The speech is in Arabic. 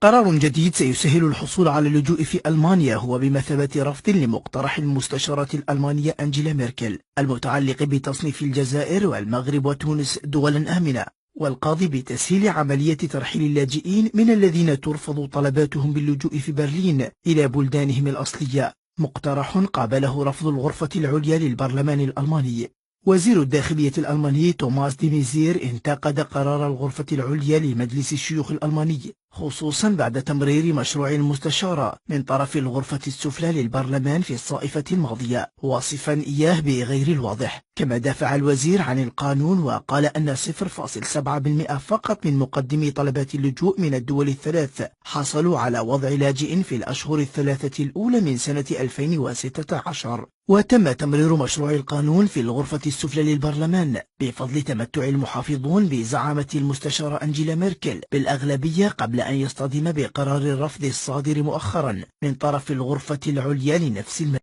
قرار جديد سيسهل الحصول على اللجوء في ألمانيا هو بمثابة رفض لمقترح المستشارة الألمانية أنجيلا ميركل المتعلق بتصنيف الجزائر والمغرب وتونس دولا آمنة، والقاضي بتسهيل عملية ترحيل اللاجئين من الذين ترفض طلباتهم باللجوء في برلين إلى بلدانهم الأصلية. مقترح قابله رفض الغرفة العليا للبرلمان الألماني. وزير الداخلية الألماني توماس دي ميزير انتقد قرار الغرفة العليا لمجلس الشيوخ الألماني، خصوصا بعد تمرير مشروع المستشارة من طرف الغرفة السفلى للبرلمان في الصائفة الماضية، واصفا إياه بغير الواضح. كما دافع الوزير عن القانون وقال أن 0.7% فقط من مقدمي طلبات اللجوء من الدول الثلاث حصلوا على وضع لاجئ في الأشهر الثلاثة الأولى من سنة 2016. وتم تمرير مشروع القانون في الغرفة السفلى للبرلمان بفضل تمتع المحافظون بزعامة المستشارة أنجيلا ميركل بالأغلبية قبل أن يصطدم بقرار الرفض الصادر مؤخرا من طرف الغرفة العليا لنفس المجال.